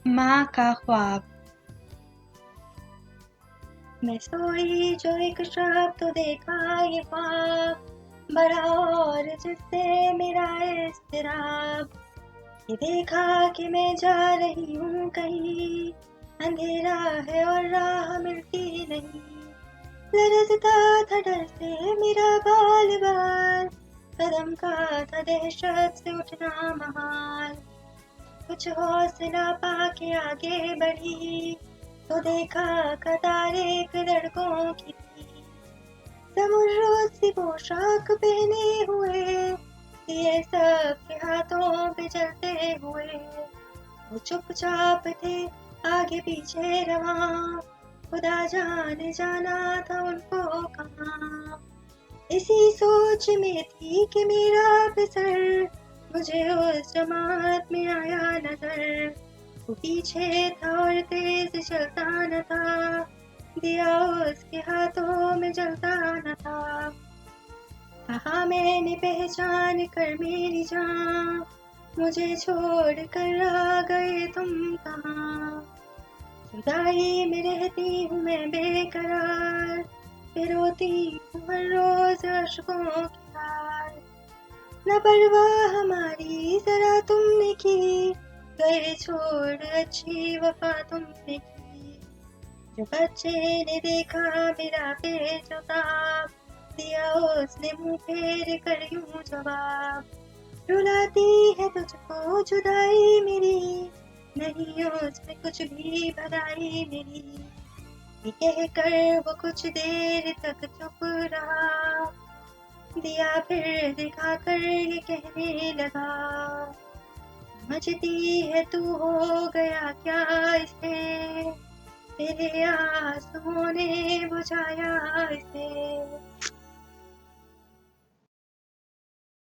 माँ का ख्वाब. मैं सोई जो एक शब तो देखा ये ख्वाब बड़ा और जिससे मेरा इज़्तिराब, ये देखा कि मैं जा रही हूँ कहीं, अंधेरा है और राह मिलती नहीं, लरजता था डर से मेरा बाल बाल, कदम का था दहशत से उठना महाल, कुछ हौसला पाके आगे बढ़ी तो देखा कतार एक लड़कों की थी, तमुर्रोज सी पोशाक पहने हुए, दिए सबके हाथों पे चलते हुए, वो चुपचाप थे आगे पीछे रवां, खुदा जाने जाना था उनको कहाँ, इसी सोच में थी कि मेरा फिसर मुझे उस जमात में आया नजर, वो पीछे था और तेज चलता न था, दिया उसके हाथों में जलता न था, कहा मैंने पहचान कर मेरी जान, मुझे छोड़ कर आ गए तुम कहाँ, जुदाई में रहती हूँ मैं बेकरार, फिर रोती हूँ हर रोज अश्कों की धार, न परवाह हमारी जरा तुमने की, गए छोड़ अच्छी वफा तुमने की, जो बच्चे ने देखा मेरा बेजवाब, दिया उसने मुंह फेर कर यूं जवाब, रुलाती है तुझको जुदाई मेरी, नहीं उसमें कुछ भी भलाई मेरी, ये कह कर वो कुछ देर तक चुप रहा, दिया फिर दिखा कर ये कहने लगा, समझती है तू हो गया क्या इसे, तेरे आंसुओं ने बुझाया इसे,